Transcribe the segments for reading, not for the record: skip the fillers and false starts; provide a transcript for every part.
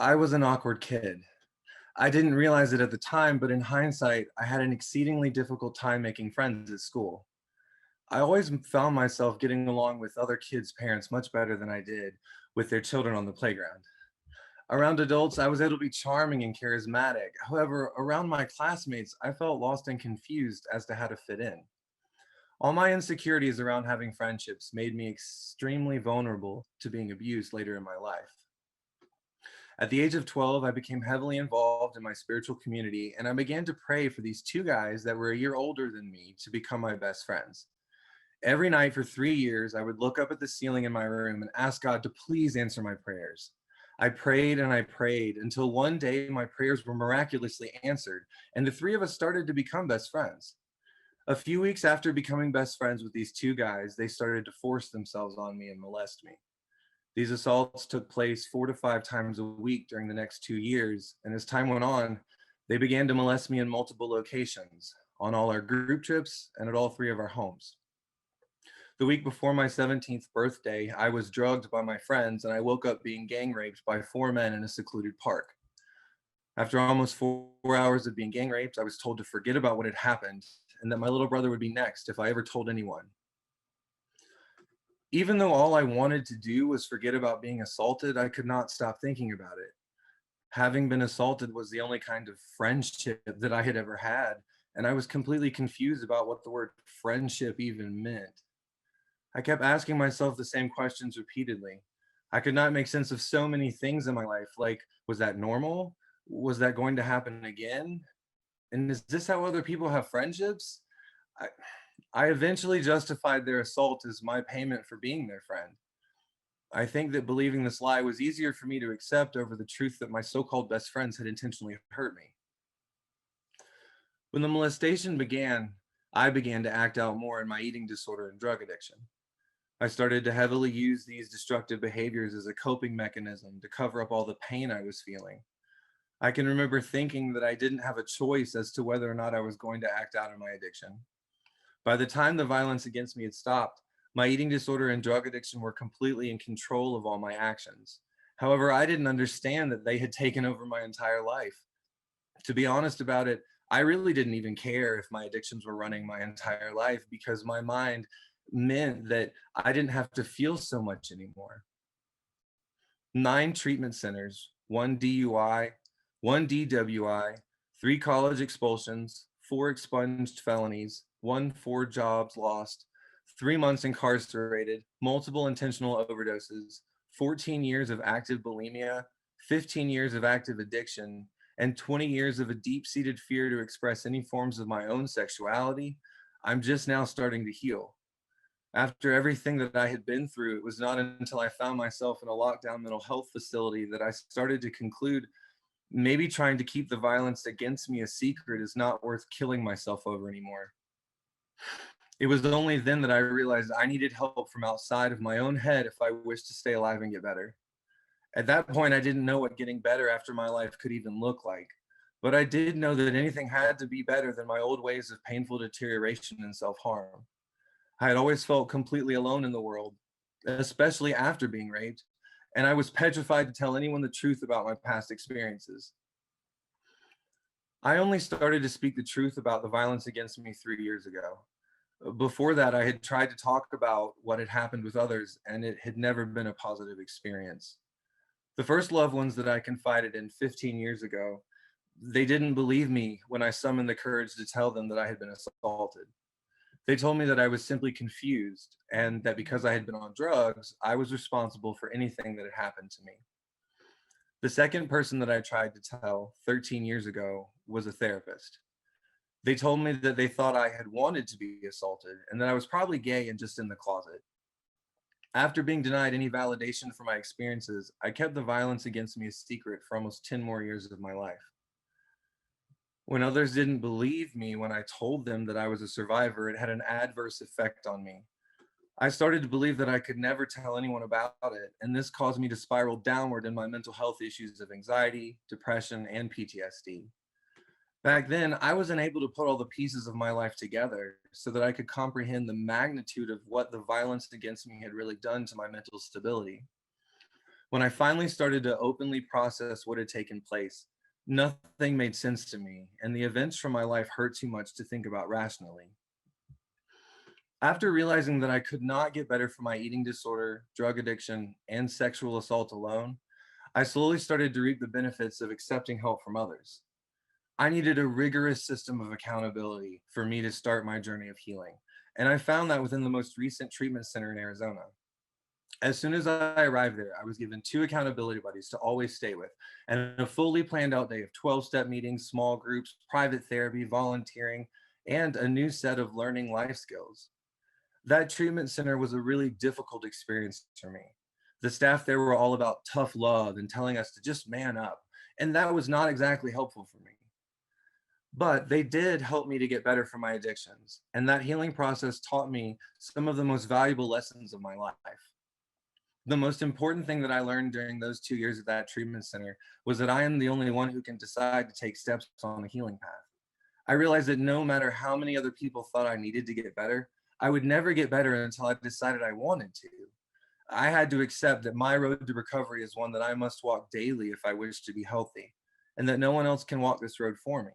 I was an awkward kid. I didn't realize it at the time, but in hindsight, I had an exceedingly difficult time making friends at school. I always found myself getting along with other kids' parents much better than I did with their children on the playground. Around adults, I was able to be charming and charismatic. However, around my classmates, I felt lost and confused as to how to fit in. All my insecurities around having friendships made me extremely vulnerable to being abused later in my life. At the age of 12, I became heavily involved in my spiritual community, and I began to pray for these two guys that were a year older than me to become my best friends. Every night for 3 years, I would look up at the ceiling in my room and ask God to please answer my prayers. I prayed and I prayed until one day my prayers were miraculously answered, and the three of us started to become best friends. A few weeks after becoming best friends with these two guys, they started to force themselves on me and molest me. These assaults took place 4 to 5 times a week during the next 2 years, and as time went on, they began to molest me in multiple locations, on all our group trips and at all three of our homes. The week before my 17th birthday, I was drugged by my friends and I woke up being gang raped by four men in a secluded park. After almost 4 hours of being gang raped, I was told to forget about what had happened and that my little brother would be next if I ever told anyone. Even though all I wanted to do was forget about being assaulted, I could not stop thinking about it. Having been assaulted was the only kind of friendship that I had ever had, and I was completely confused about what the word friendship even meant. I kept asking myself the same questions repeatedly. I could not make sense of so many things in my life, like, was that normal? Was that going to happen again? And is this how other people have friendships? I, I eventually justified their assault as my payment for being their friend. I think that believing this lie was easier for me to accept over the truth that my so called best friends had intentionally hurt me. When the molestation began, I began to act out more in my eating disorder and drug addiction. I started to heavily use these destructive behaviors as a coping mechanism to cover up all the pain I was feeling. I can remember thinking that I didn't have a choice as to whether or not I was going to act out in my addiction. By the time the violence against me had stopped, my eating disorder and drug addiction were completely in control of all my actions. However, I didn't understand that they had taken over my entire life. To be honest about it, I really didn't even care if my addictions were running my entire life because my mind meant that I didn't have to feel so much anymore. 9 treatment centers, one DUI, one DWI, 3 college expulsions, 4 expunged felonies, 1 4 jobs lost, 3 months incarcerated, multiple intentional overdoses, 14 years of active bulimia, 15 years of active addiction, and 20 years of a deep seated fear to express any forms of my own sexuality. I'm just now starting to heal. After everything that I had been through, it was not until I found myself in a lockdown mental health facility that I started to conclude maybe trying to keep the violence against me a secret is not worth killing myself over anymore. It was only then that I realized I needed help from outside of my own head if I wished to stay alive and get better. At that point, I didn't know what getting better after my life could even look like. But I did know that anything had to be better than my old ways of painful deterioration and self harm. I had always felt completely alone in the world, especially after being raped, and I was petrified to tell anyone the truth about my past experiences. I only started to speak the truth about the violence against me 3 years ago. Before that, I had tried to talk about what had happened with others, and it had never been a positive experience. The first loved ones that I confided in 15 years ago, they didn't believe me when I summoned the courage to tell them that I had been assaulted. They told me that I was simply confused and that because I had been on drugs, I was responsible for anything that had happened to me. The second person that I tried to tell 13 years ago was a therapist. They told me that they thought I had wanted to be assaulted and that I was probably gay and just in the closet. After being denied any validation for my experiences, I kept the violence against me a secret for almost 10 more years of my life. When others didn't believe me when I told them that I was a survivor, it had an adverse effect on me. I started to believe that I could never tell anyone about it, and this caused me to spiral downward in my mental health issues of anxiety, depression, and PTSD. Back then, I wasn't able to put all the pieces of my life together so that I could comprehend the magnitude of what the violence against me had really done to my mental stability. When I finally started to openly process what had taken place, nothing made sense to me, and the events from my life hurt too much to think about rationally. After realizing that I could not get better from my eating disorder, drug addiction, and sexual assault alone, I slowly started to reap the benefits of accepting help from others. I needed a rigorous system of accountability for me to start my journey of healing, and I found that within the most recent treatment center in Arizona. As soon as I arrived there, I was given two accountability buddies to always stay with, and a fully planned out day of 12-step meetings, small groups, private therapy, volunteering, and a new set of learning life skills. That treatment center was a really difficult experience for me. The staff there were all about tough love and telling us to just man up, and that was not exactly helpful for me. But they did help me to get better from my addictions, and that healing process taught me some of the most valuable lessons of my life. The most important thing that I learned during those 2 years at that treatment center was that I am the only one who can decide to take steps on the healing path. I realized that no matter how many other people thought I needed to get better, I would never get better until I decided I wanted to. I had to accept that my road to recovery is one that I must walk daily if I wish to be healthy, and that no one else can walk this road for me.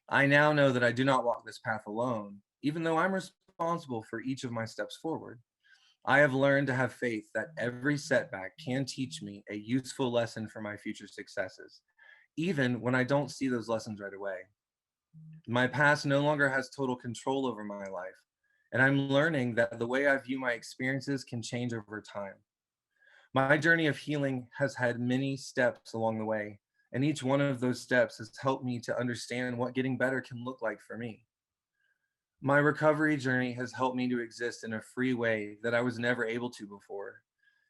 I now know that I do not walk this path alone, even though I'm responsible for each of my steps forward. I have learned to have faith that every setback can teach me a useful lesson for my future successes, even when I don't see those lessons right away. My past no longer has total control over my life, and I'm learning that the way I view my experiences can change over time. My journey of healing has had many steps along the way, and each one of those steps has helped me to understand what getting better can look like for me. My recovery journey has helped me to exist in a free way that I was never able to before.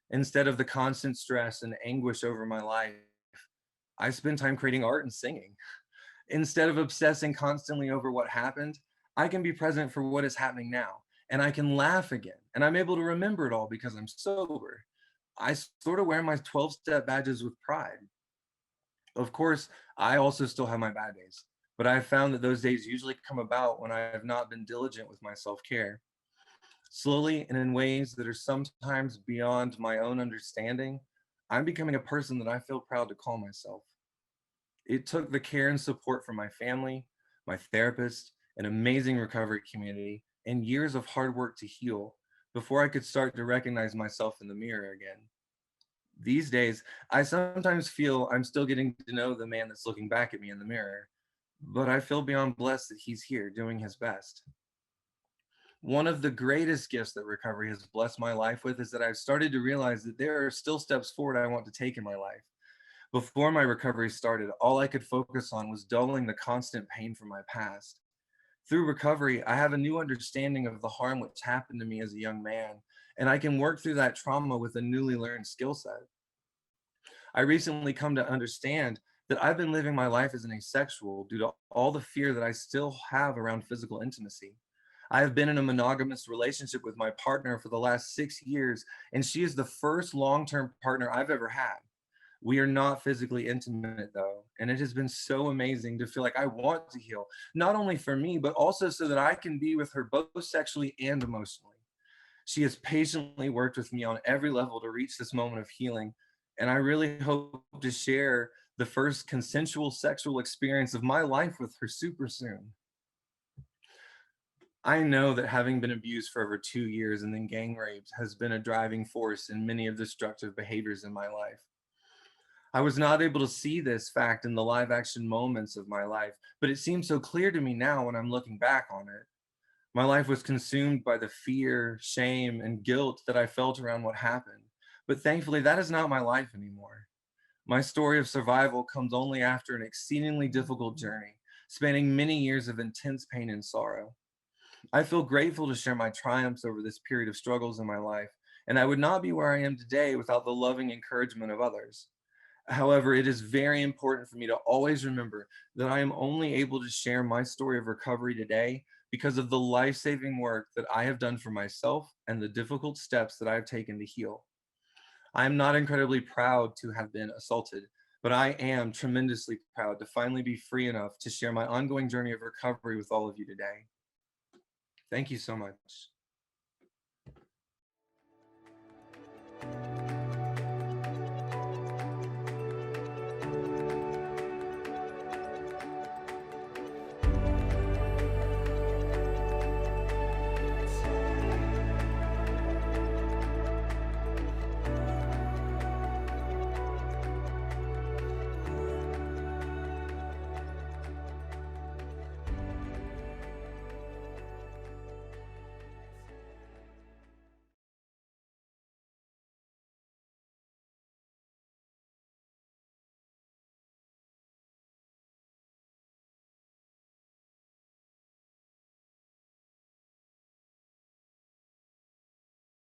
Instead of the constant stress and anguish over my life, I spend time creating art and singing. Instead of obsessing constantly over what happened, I can be present for what is happening now. And I can laugh again. And I'm able to remember it all because I'm sober. I sort of wear my 12-step badges with pride. Of course, I also still have my bad days, but I've found that those days usually come about when I have not been diligent with my self care. Slowly and in ways that are sometimes beyond my own understanding, I'm becoming a person that I feel proud to call myself. It took the care and support from my family, my therapist, an amazing recovery community, and years of hard work to heal before I could start to recognize myself in the mirror again. These days, I sometimes feel I'm still getting to know the man that's looking back at me in the mirror, but I feel beyond blessed that he's here doing his best. One of the greatest gifts that recovery has blessed my life with is that I've started to realize that there are still steps forward I want to take in my life. Before my recovery started, all I could focus on was dulling the constant pain from my past. Through recovery, I have a new understanding of the harm which happened to me as a young man, and I can work through that trauma with a newly learned skill set. I recently come to understand that I've been living my life as an asexual due to all the fear that I still have around physical intimacy. I have been in a monogamous relationship with my partner for the last 6 years, and she is the first long term partner I've ever had. We are not physically intimate though, and it has been so amazing to feel like I want to heal, not only for me, but also so that I can be with her both sexually and emotionally. She has patiently worked with me on every level to reach this moment of healing, and I really hope to share the first consensual sexual experience of my life with her super soon. I know that having been abused for over 2 years and then gang raped has been a driving force in many of the destructive behaviors in my life. I was not able to see this fact in the live action moments of my life, but it seems so clear to me now when I'm looking back on it. My life was consumed by the fear, shame, and guilt that I felt around what happened. But thankfully, that is not my life anymore. My story of survival comes only after an exceedingly difficult journey, spanning many years of intense pain and sorrow. I feel grateful to share my triumphs over this period of struggles in my life, and I would not be where I am today without the loving encouragement of others. However, it is very important for me to always remember that I am only able to share my story of recovery today because of the life saving work that I have done for myself and the difficult steps that I have taken to heal. I am not incredibly proud to have been assaulted, but I am tremendously proud to finally be free enough to share my ongoing journey of recovery with all of you today. Thank you so much.